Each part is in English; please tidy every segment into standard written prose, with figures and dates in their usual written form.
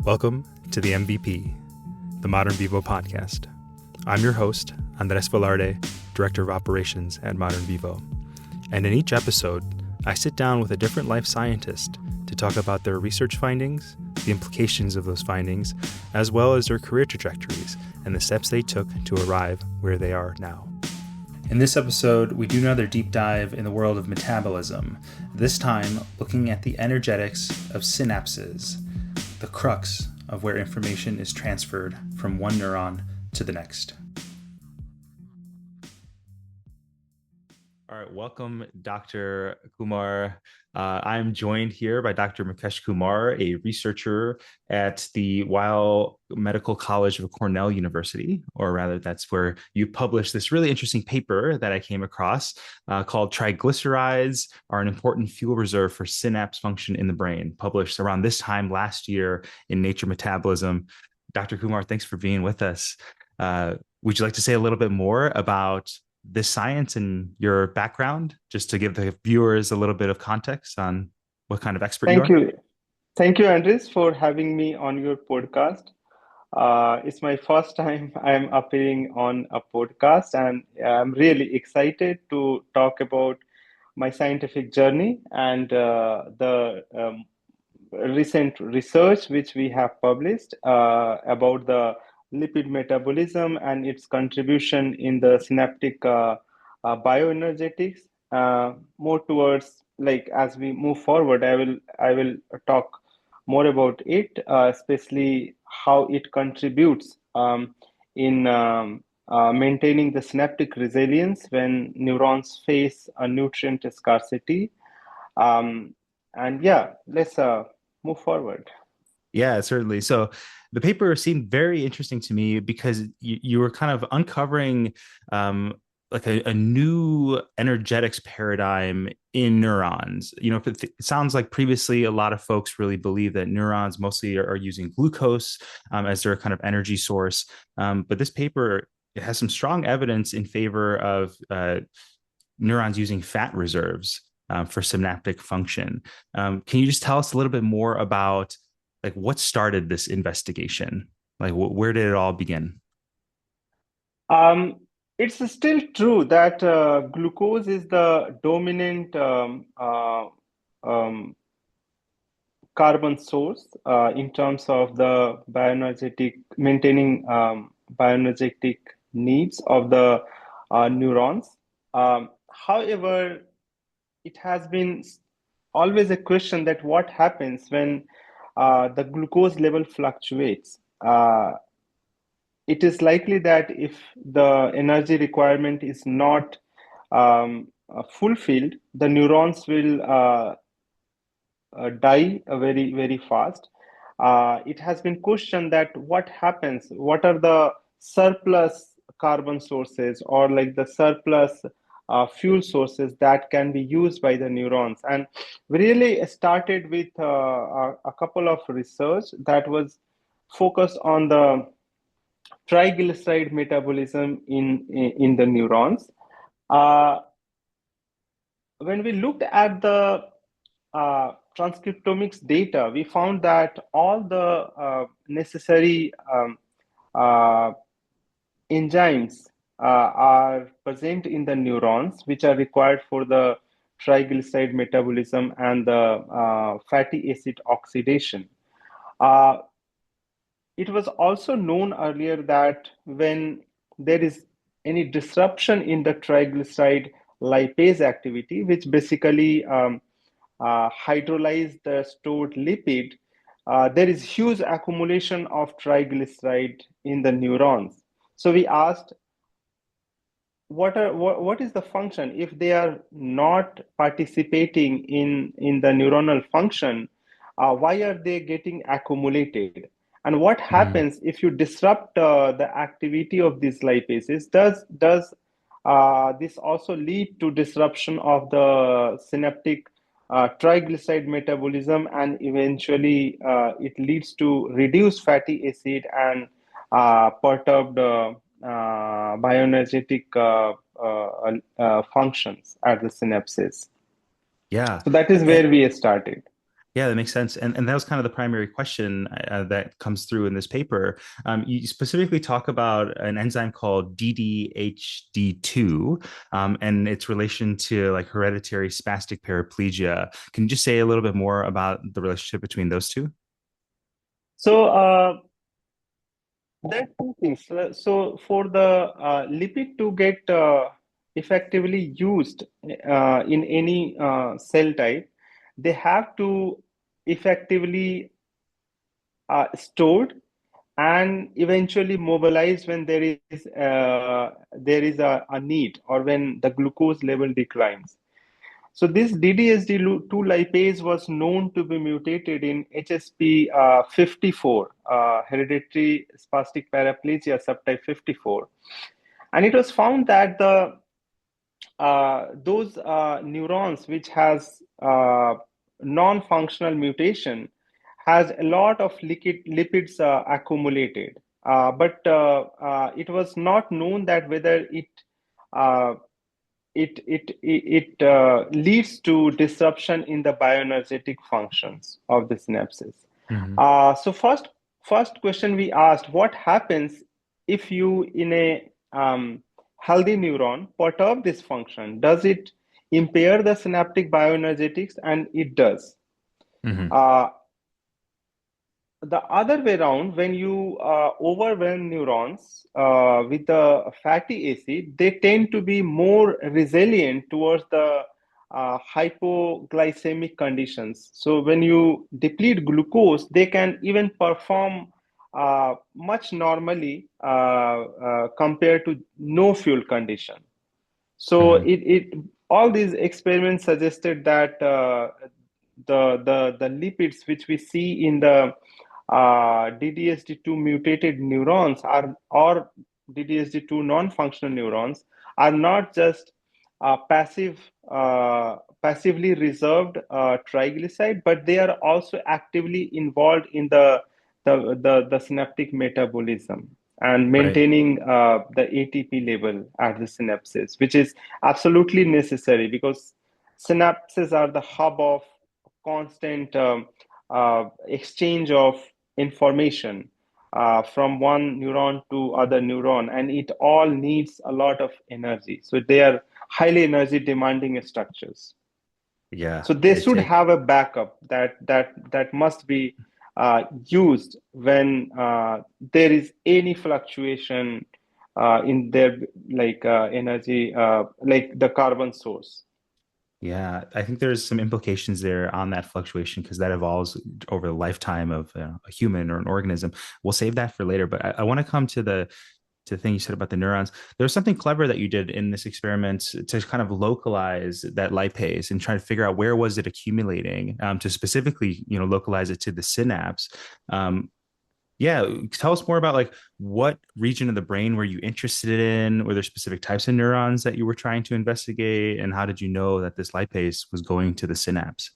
Welcome to the MVP, the ModernVivo podcast. I'm your host, Andrés Velarde, Director of Operations at ModernVivo. And in each episode, I sit down with a different life scientist to talk about their research findings, the implications of those findings, as well as their career trajectories and the steps they took to arrive where they are now. In this episode, we do another deep dive in the world of metabolism, this time looking at the energetics of synapses, the crux of where information is transferred from one neuron to the next. All right, welcome, Dr. Kumar. I'm joined here by Dr. Mukesh Kumar, a researcher at the Weill Medical College of Cornell University, or rather, that's where you published this really interesting paper that I came across called Triglycerides Are an Important Fuel Reserve for Synapse Function in the Brain, published around this time last year in Nature Metabolism. Dr. Kumar, thanks for being with us. Would you like to say a little bit more about this science and your background, just to give the viewers a little bit of context on what kind of expert you are? Thank you. Thank you, Andres, for having me on your podcast. It's my first time I'm appearing on a podcast, and I'm really excited to talk about my scientific journey and the recent research which we have published about the lipid metabolism and its contribution in the synaptic bioenergetics. More towards, like, as we move forward, I will talk more about it, especially how it contributes in maintaining the synaptic resilience when neurons face a nutrient scarcity. And yeah, let's move forward. Yeah, certainly. So the paper seemed very interesting to me because you were kind of uncovering like a new energetics paradigm in neurons. It sounds like previously a lot of folks really believe that neurons mostly are using glucose as their kind of energy source. But this paper, it has some strong evidence in favor of neurons using fat reserves for synaptic function. Can you just tell us a little bit more about like what started this investigation? Like where did it all begin? Um, it's still true that glucose is the dominant um, carbon source in terms of the bioenergetic maintaining bioenergetic needs of the neurons. However, it has been always a question that what happens when the glucose level fluctuates. It is likely that if the energy requirement is not fulfilled, the neurons will die very, very fast. It has been questioned that what happens, what are the surplus carbon sources or like the surplus fuel sources that can be used by the neurons. And we really started with a couple of research that was focused on the triglyceride metabolism in the neurons. Uh, when we looked at the transcriptomics data, we found that all the necessary uh, enzymes are present in the neurons, which are required for the triglyceride metabolism and the fatty acid oxidation. Uh, it was also known earlier that when there is any disruption in the triglyceride lipase activity, which basically hydrolyze the stored lipid, there is huge accumulation of triglyceride in the neurons. So we asked, what is the function if they are not participating in the neuronal function? Why are they getting accumulated? And what Mhm. happens if you disrupt the activity of these lipases? Does this also lead to disruption of the synaptic triglyceride metabolism, and eventually it leads to reduced fatty acid and perturbed bioenergetic functions at the synapses. Yeah. So that is And, where we started. Yeah, that makes sense. And that was kind of the primary question that comes through in this paper. You specifically talk about an enzyme called DDHD2 and its relation to like hereditary spastic paraplegia. Can you just say a little bit more about the relationship between those two? So there are two things. So for the lipid to get effectively used in any cell type, they have to effectively stored and eventually mobilized when there is a need or when the glucose level declines. So this DDSD2 lipase was known to be mutated in HSP54, hereditary spastic paraplegia subtype 54. And it was found that those neurons which has non-functional mutation has a lot of lipids accumulated. But it was not known that whether uh, it leads to disruption in the bioenergetic functions of the synapses. Hmm. So first question we asked: what happens if you in a healthy neuron perturb this function? Does it impair the synaptic bioenergetics? And it does. Hmm. Uh, the other way around, when you overwhelm neurons with a fatty acid, they tend to be more resilient towards the hypoglycemic conditions. So when you deplete glucose, they can even perform much normally compared to no fuel condition. So Hmm. it all these experiments suggested that the lipids which we see in the DDSD2 mutated neurons are or DDSD2 non-functional neurons are not just passive passively reserved triglyceride, but they are also actively involved in the synaptic metabolism and Right. maintaining the ATP level at the synapses, which is absolutely necessary because synapses are the hub of constant exchange of information from one neuron to other neuron, and it all needs a lot of energy. So they are highly energy demanding structures. Yeah. So they should have a backup that must be used when there is any fluctuation in their energy, like the carbon source. Yeah, I think there's some implications there on that fluctuation because that evolves over the lifetime of a human or an organism. We'll save that for later, but I want to come to the thing you said about the neurons. There was something clever that you did in this experiment to kind of localize that lipase and try to figure out where was it accumulating to specifically, localize it to the synapse. Um, yeah, tell us more about like what region of the brain were you interested in? Were there specific types of neurons that you were trying to investigate? And how did you know that this lipase was going to the synapse?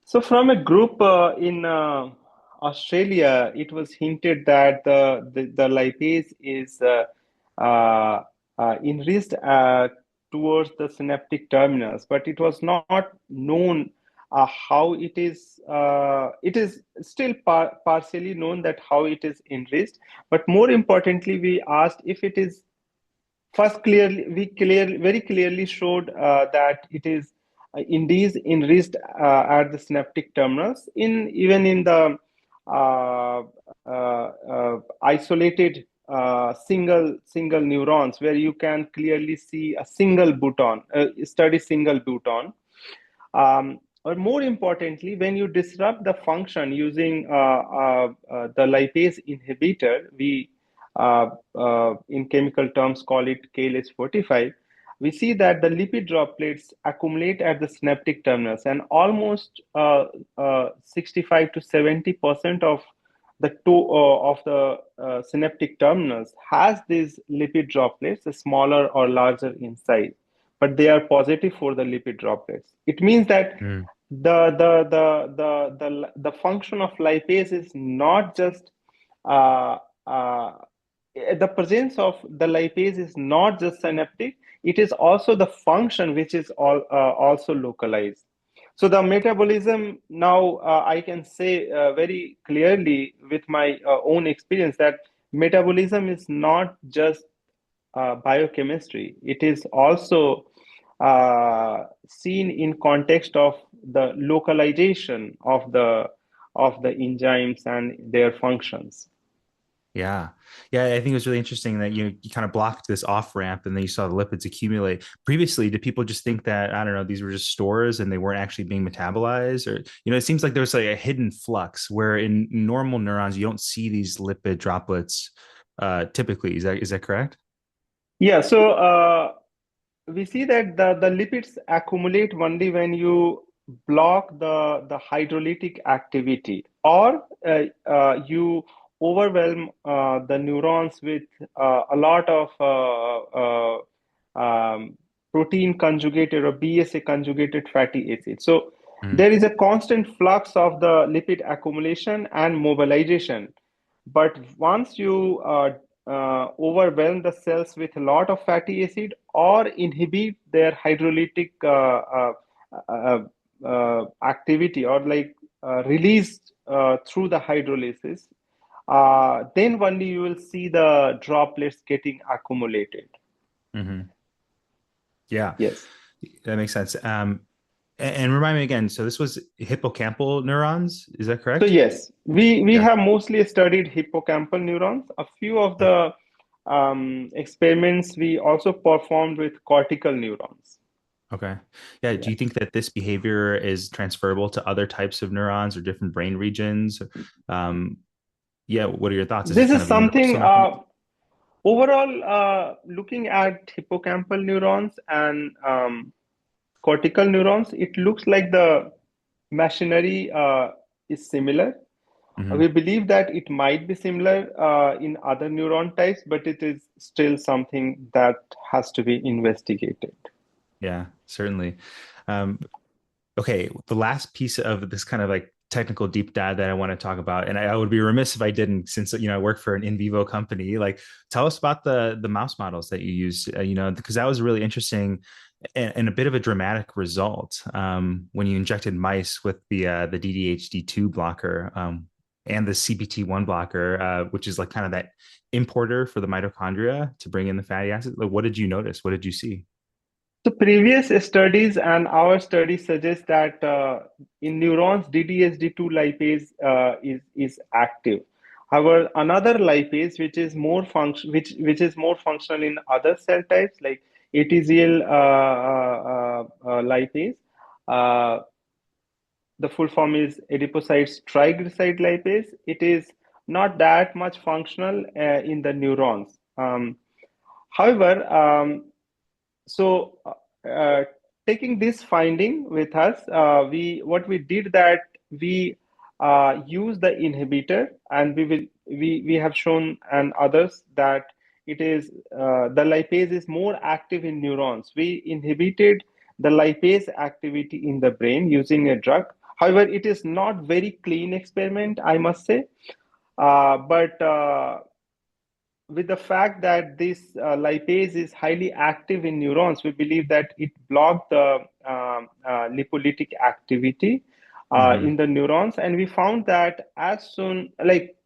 So, from a group in Australia, it was hinted that the lipase is enriched towards the synaptic terminus, but it was not known how it is. It is still partially known that how it is enriched, but more importantly, we asked if it is first very clearly showed that it is indeed enriched at the synaptic terminals in even in the uh, isolated single neurons where you can clearly see a single button, study single button. Or more importantly, when you disrupt the function using the lipase inhibitor, we in chemical terms call it KLH45, we see that the lipid droplets accumulate at the synaptic terminus, and almost 65 to 70% of the synaptic terminus has these lipid droplets, smaller or larger in size, but they are positive for the lipid droplets. It means that Mm. the function of lipase is not just uh, uh, the presence of the lipase is not just synaptic, it is also the function which is also localized. So the metabolism now, I can say very clearly with my own experience that metabolism is not just biochemistry. It is also seen in context of the localization of the enzymes and their functions. Yeah. Yeah, I think it was really interesting that you kind of blocked this off ramp and then you saw the lipids accumulate. Previously, did people just think that, I don't know, these were just stores and they weren't actually being metabolized? Or, it seems like there's like a hidden flux where in normal neurons you don't see these lipid droplets typically. Is that correct? Yeah, so we see that the lipids accumulate only when you block the hydrolytic activity or you overwhelm the neurons with a lot of protein conjugated or BSA conjugated fatty acids. So Mm, there is a constant flux of the lipid accumulation and mobilization. But once you overwhelm the cells with a lot of fatty acid or inhibit their hydrolytic activity or like released through the hydrolysis, then only you will see the droplets getting accumulated. hmm. Yeah, Yes. that makes sense. And remind me again, so this was hippocampal neurons, is that So correct? yes, we Yeah. have mostly studied hippocampal neurons. A few of the experiments we also performed with cortical neurons. Okay. Yeah. Do Yeah. you think that this behavior is transferable to other types of neurons or different brain regions? Um, yeah. What are your thoughts? Is it This kind is of a something universal mechanism? overall looking at hippocampal neurons and cortical neurons, it looks like the machinery is similar. We Hmm. believe that it might be similar in other neuron types, but it is still something that has to be investigated. Yeah, certainly. Um, okay. The last piece of this kind of like technical deep dive that I want to talk about, and I would be remiss if I didn't, since I work for an in vivo company. Like, tell us about the mouse models that you use. Because that was really interesting and a bit of a dramatic result when you injected mice with the DDHD2 blocker and the CBT1 blocker, which is like kind of that importer for the mitochondria to bring in the fatty acid. Like, what did you notice? What did you see? So previous studies and our study suggest that in neurons, DDSD2 lipase is active. However, another lipase which is more functional in other cell types like ATZL lipase. Uh, the full form is adipocytes triglyceride lipase. It is not that much functional in the neurons. However, so taking this finding with us, we what we did that we use the inhibitor, and we have shown and others that it is the lipase is more active in neurons. We inhibited the lipase activity in the brain using a drug. However, it is not very clean experiment, I must say. But with the fact that this lipase is highly active in neurons, we believe that it blocked the lipolytic activity Hmm. in the neurons. And we found that as soon, like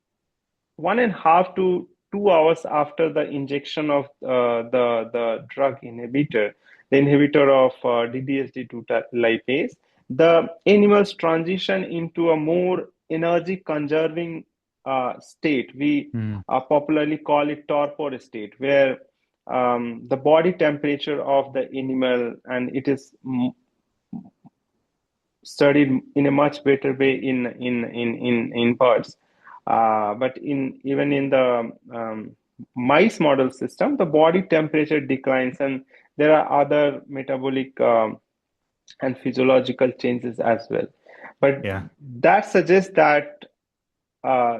1.5 to 2 hours after the injection of the drug inhibitor, the inhibitor of DDSD2 lipase, the animals transition into a more energy conserving state. We Mm. popularly call it torpor state, where the body temperature of the animal, and it is studied in a much better way in birds. But in even in the mice model system, the body temperature declines, and there are other metabolic and physiological changes as well. But Yeah. that suggests that uh,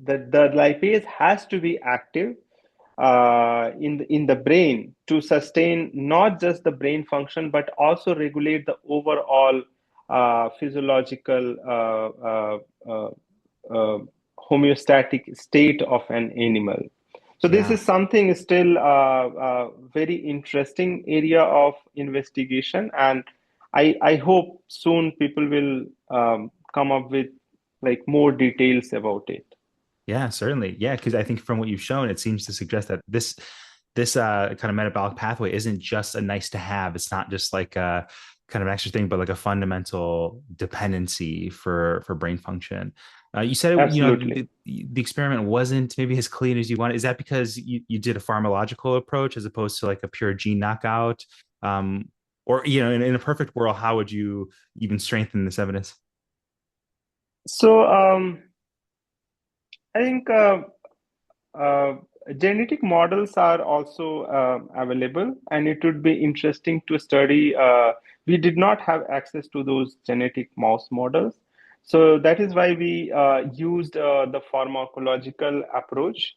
the lipase has to be active in the brain to sustain not just the brain function but also regulate the overall physiological uh, homeostatic state of an animal. So this Yeah. is something still very interesting area of investigation, and I hope soon people will come up with like more details about it. Yeah, certainly. Yeah, because I think from what you've shown, it seems to suggest that this kind of metabolic pathway isn't just a nice to have. It's not just like a kind of an extra thing, but like a fundamental dependency for brain function. You said Absolutely. the experiment wasn't maybe as clean as you wanted. Is that because you did a pharmacological approach as opposed to like a pure gene knockout? Or in a perfect world, how would you even strengthen this evidence? So I think uh, genetic models are also available, and it would be interesting to study. We did not have access to those genetic mouse models, so that is why we used the pharmacological approach.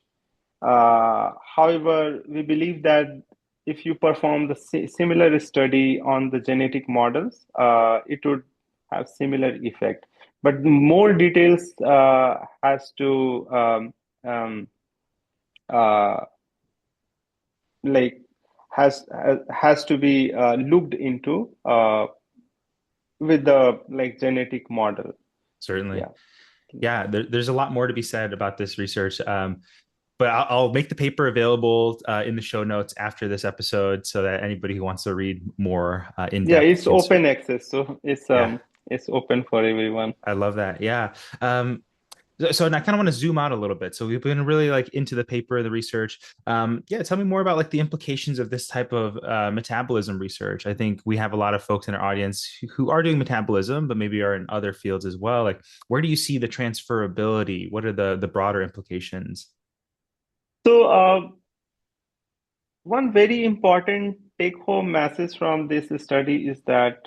However, we believe that if you perform the similar study on the genetic models, it would have similar effect. But more details has to um, uh, like has to be looked into with the like genetic model. Certainly. Yeah. Yeah, there's a lot more to be said about this research. But I'll make the paper available in the show notes after this episode so that anybody who wants to read more in Yeah, depth it's can. open access, so Yeah, it's open for everyone. I love that. Yeah. So and I kind of want to zoom out a little bit. So we've been really like into the paper, the research. Yeah, tell me more about like the implications of this type of metabolism research. I think we have a lot of folks in our audience who are doing metabolism, but maybe are in other fields as well. Like, where do you see the transferability? What are the broader implications? So one very important take-home message from this study is that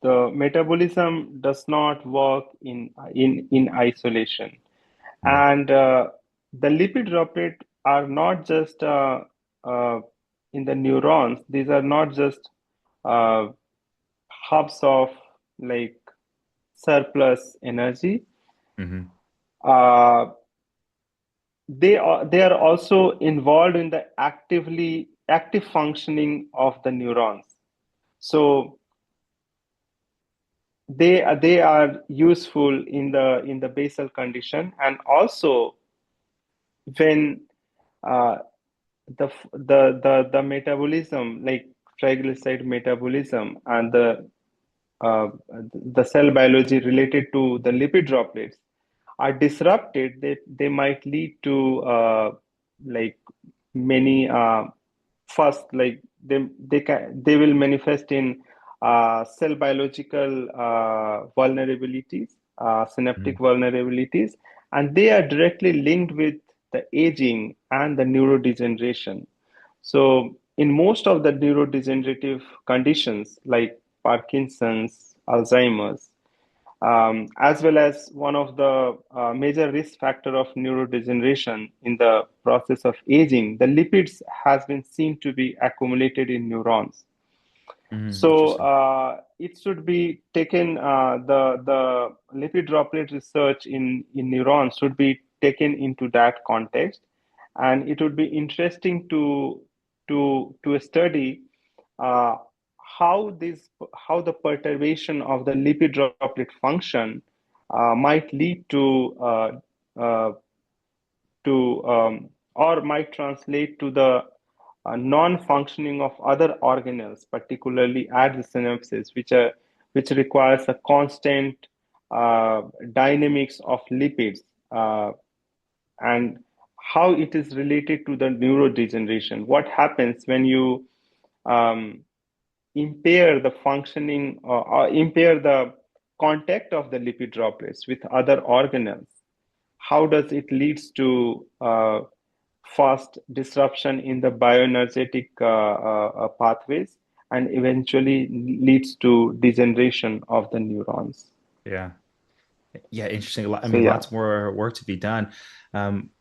the metabolism does not work in isolation, Mm, and the lipid droplet are not just uh, in the neurons. These are not just uh, hubs of like surplus energy. mhm, Uh, they are also involved in the active functioning of the neurons. So they are useful in the basal condition, and also when uh, the metabolism like triglyceride metabolism and the cell biology related to the lipid droplets are disrupted, they might lead to like many first like they will manifest in cell biological vulnerabilities, synaptic mhm, vulnerabilities, and they are directly linked with the aging and the neurodegeneration. So in most of the neurodegenerative conditions like Parkinson's, Alzheimer's, as well as one of the major risk factor of neurodegeneration in the process of aging, the lipids has been seen to be accumulated in neurons. mhm. So Interesting. it should be taken. The lipid droplet research in neurons should be taken into that context, and it would be interesting to study uh, how the perturbation of the lipid droplet function might lead uh, to or might translate to the non-functioning of other organelles, particularly at the synapses, which requires a constant uh, dynamics of lipids, uh, and how it is related to the neurodegeneration. What happens when you um, impair the functioning or impair the contact of the lipid droplets with other organelles? How does it leads to fast disruption in the bioenergetic pathways, and eventually leads to degeneration of the neurons? Yeah. Yeah, interesting. I So mean, yeah. lots more work to be done.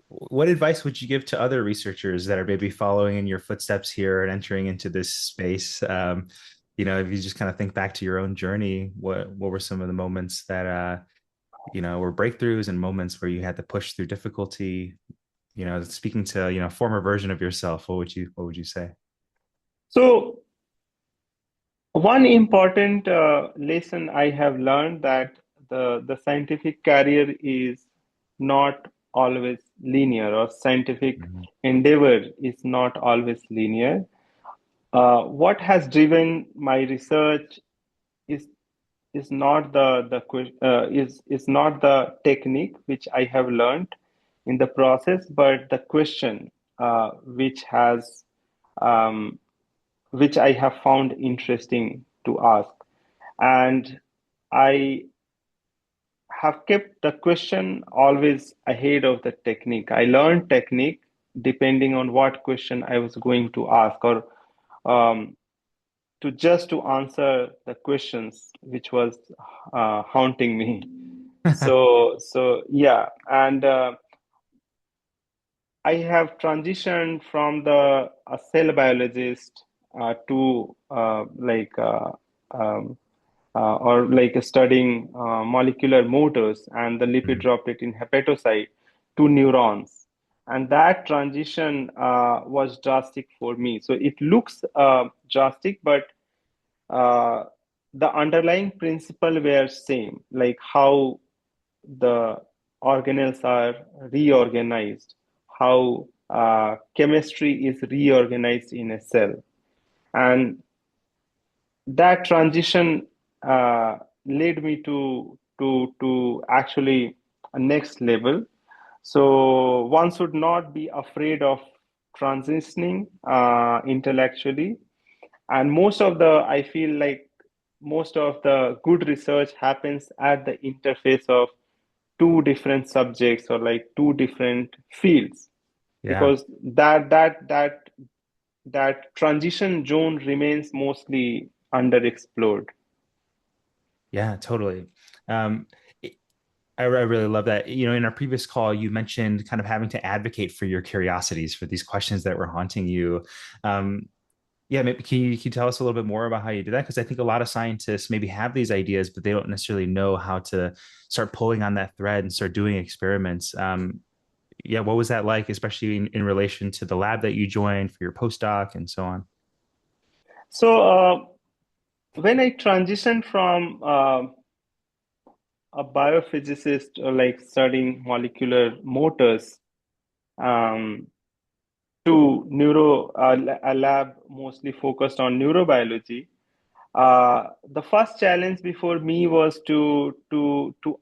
What advice would you give to other researchers that are maybe following in your footsteps here and entering into this space? If you just kind of think back to your own journey, what were some of the moments that were breakthroughs and moments where you had to push through difficulty? Speaking to, former version of yourself, what would you say? So One important lesson I have learned that the scientific career is not always linear, or scientific Mhm. endeavor is not always linear. What has driven my research is is not is not the technique which I have learned in the process, but the question um, which I have found interesting to ask. And I have kept the question always ahead of the technique. I learned technique depending on what question I was going to ask, or um, to answer the questions which was haunting me. So yeah, and I have transitioned from the a cell biologist to or like studying molecular motors and the lipid Mhm. droplet in hepatocyte to neurons. And that transition was drastic for me. So it looks drastic, but uh, the underlying principle were same, like how the organelles are reorganized, how chemistry is reorganized in a cell. And that transition led me to actually a next level. So one should not be afraid of transitioning intellectually. And I feel like most of the good research happens at the interface of two different subjects, or like two different fields, Yeah. because that transition zone remains mostly underexplored. Yeah, totally. Um, I really love that. In our previous call, you mentioned kind of having to advocate for your curiosities, for these questions that were haunting you. Um, yeah, maybe can you tell us a little bit more about how you do that? Because I think a lot of scientists maybe have these ideas, but they don't necessarily know how to start pulling on that thread and start doing experiments. Yeah, what was that like, especially in relation to the lab that you joined for your postdoc and so on? So when I transitioned from a biophysicist, or like studying molecular motors, um, to a lab mostly focused on neurobiology, the first challenge before me was to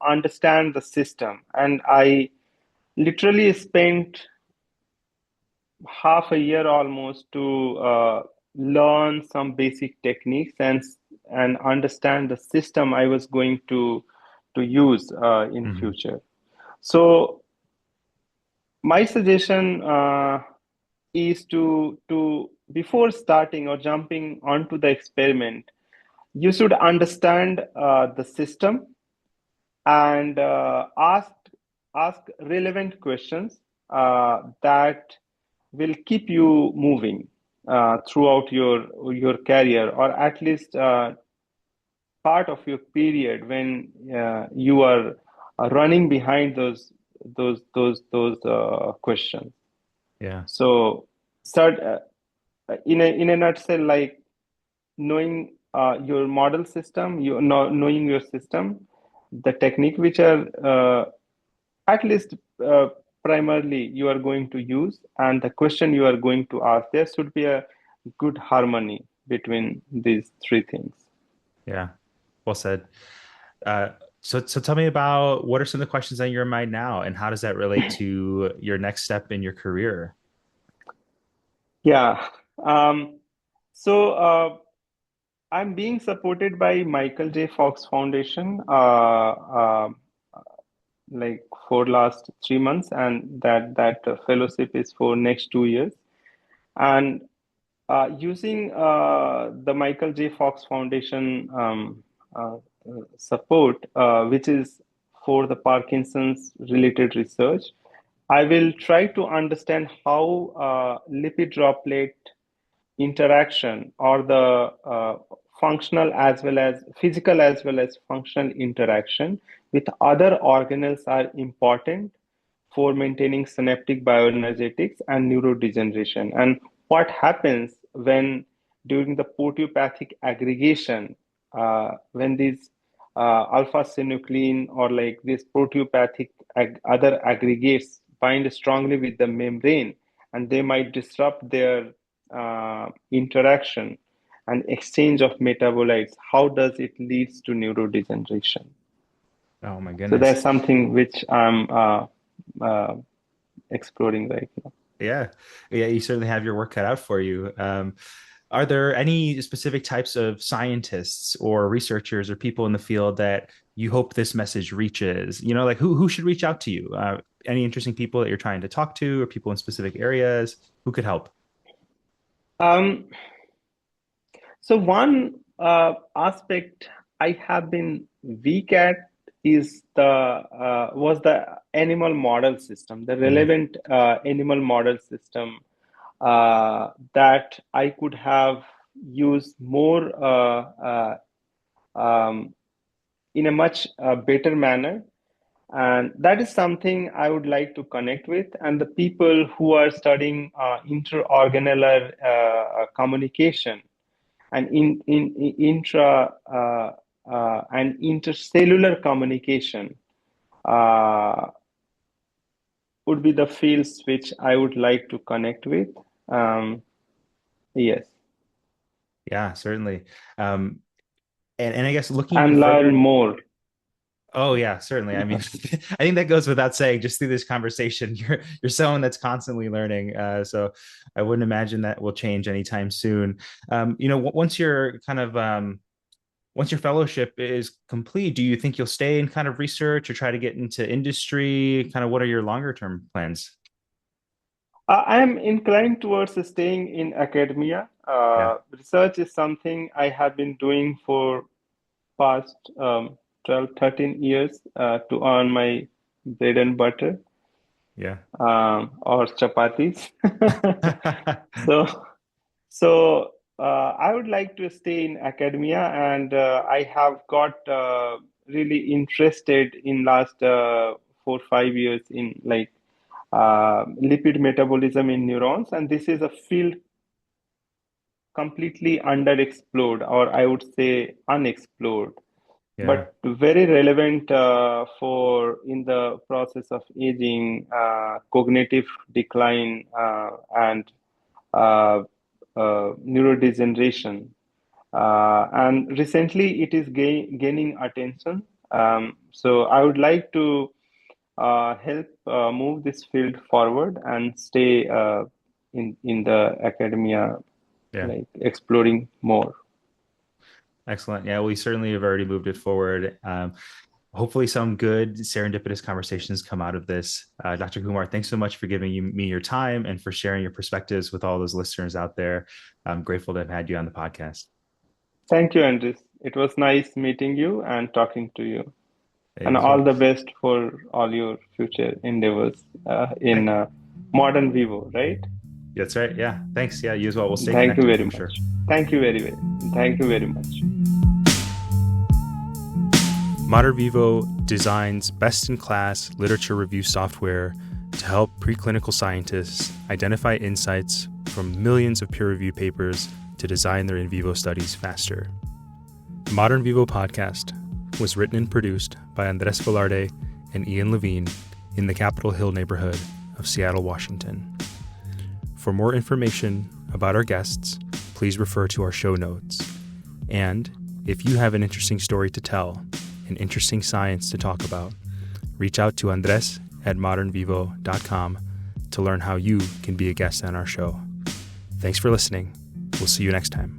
understand the system, and I literally spent half a year almost to learn some basic techniques and understand the system I was going to use in Hmm. future. So my suggestion is to before starting or jumping onto the experiment, you should understand the system and ask relevant questions that will keep you moving throughout your career, or at least part of your period when you are running behind those questions. Yeah. So start in a nutshell, like knowing your model system, knowing your system, the technique which are at least uh, primarily you are going to use, and the question you are going to ask. There should be a good harmony between these three things. Yeah. Well said. Uh, so tell me about what are some of the questions on your mind now, and how does that relate to your next step in your career? Yeah. Um, so I'm being supported by Michael J. Fox Foundation like for last 3 months, and that fellowship is for next 2 years. And using the Michael J. Fox Foundation uh, support, which is for the Parkinson's related research, I will try to understand how lipid droplet interaction, or the functional as well as physical as well as functional interaction with other organelles are important for maintaining synaptic bioenergetics and neurodegeneration, and what happens when during the proteopathic aggregation, when these alpha-synuclein or like these proteopathic other aggregates bind strongly with the membrane, and they might disrupt their interaction and exchange of metabolites. How does it leads to neurodegeneration? Oh my So goodness. that's something which I'm uh, exploring right now. Yeah. Yeah, you certainly have your work cut out for you. Are there any specific types of scientists or researchers or people in the field that you hope this message reaches? Like who should reach out to you? Any interesting people that you're trying to talk to, or people in specific areas? Who could help? Um, so one aspect I have been weak at is the was the animal model system, the Mhm. relevant animal model system that I could have used more in a much better manner. And that is something I would like to connect with. And the people who are studying interorganeller communication and intra and intercellular communication uh, would be the fields which I would like to connect with. Um, yes, Yeah, certainly. And I guess looking even and learn further. more. Oh yeah, certainly. I mean, I think that goes without saying. Just through this conversation, you're someone that's constantly learning. So I wouldn't imagine that will change anytime soon. Once you're kind of once your fellowship is complete, do you think you'll stay in kind of research or try to get into industry? Kind of what are your longer term plans? I am inclined towards staying in academia. Yeah, Research is something I have been doing for past 12, 13 years to earn my bread and butter yeah, or chapatis. So, I would like to stay in academia, and I have got really interested in last 4, 5 years in like lipid metabolism in neurons, and this is a field completely underexplored, or I would say unexplored, yeah, but very relevant for in the process of aging, cognitive decline, and uh, neurodegeneration. And recently, it is gaining attention. So I would like to help move this field forward and stay in the academia, yeah. like exploring more. Excellent. Yeah, we certainly have already moved it forward. Hopefully some good serendipitous conversations come out of this. Dr. Kumar, thanks so much for giving me your time and for sharing your perspectives with all those listeners out there. I'm grateful to have had you on the podcast. Thank you, Andres. It was nice meeting you and talking to you. Hey, And as all well. the best for all your future endeavors in Hey, ModernVivo, right? that's right. Yeah. Thanks. Yeah, you as well. We'll stay Thank you connected very for sure. much. Thank you very. Thank you very much. ModernVivo designs best-in-class literature review software to help preclinical scientists identify insights from millions of peer-reviewed papers to design their in vivo studies faster. The ModernVivo podcast was written and produced by Andrés Velarde and Ian Levine in the Capitol Hill neighborhood of Seattle, Washington. For more information about our guests, please refer to our show notes. And if you have an interesting story to tell, an interesting science to talk about, reach out to Andres at modernvivo.com to learn how you can be a guest on our show. Thanks for listening. We'll see you next time.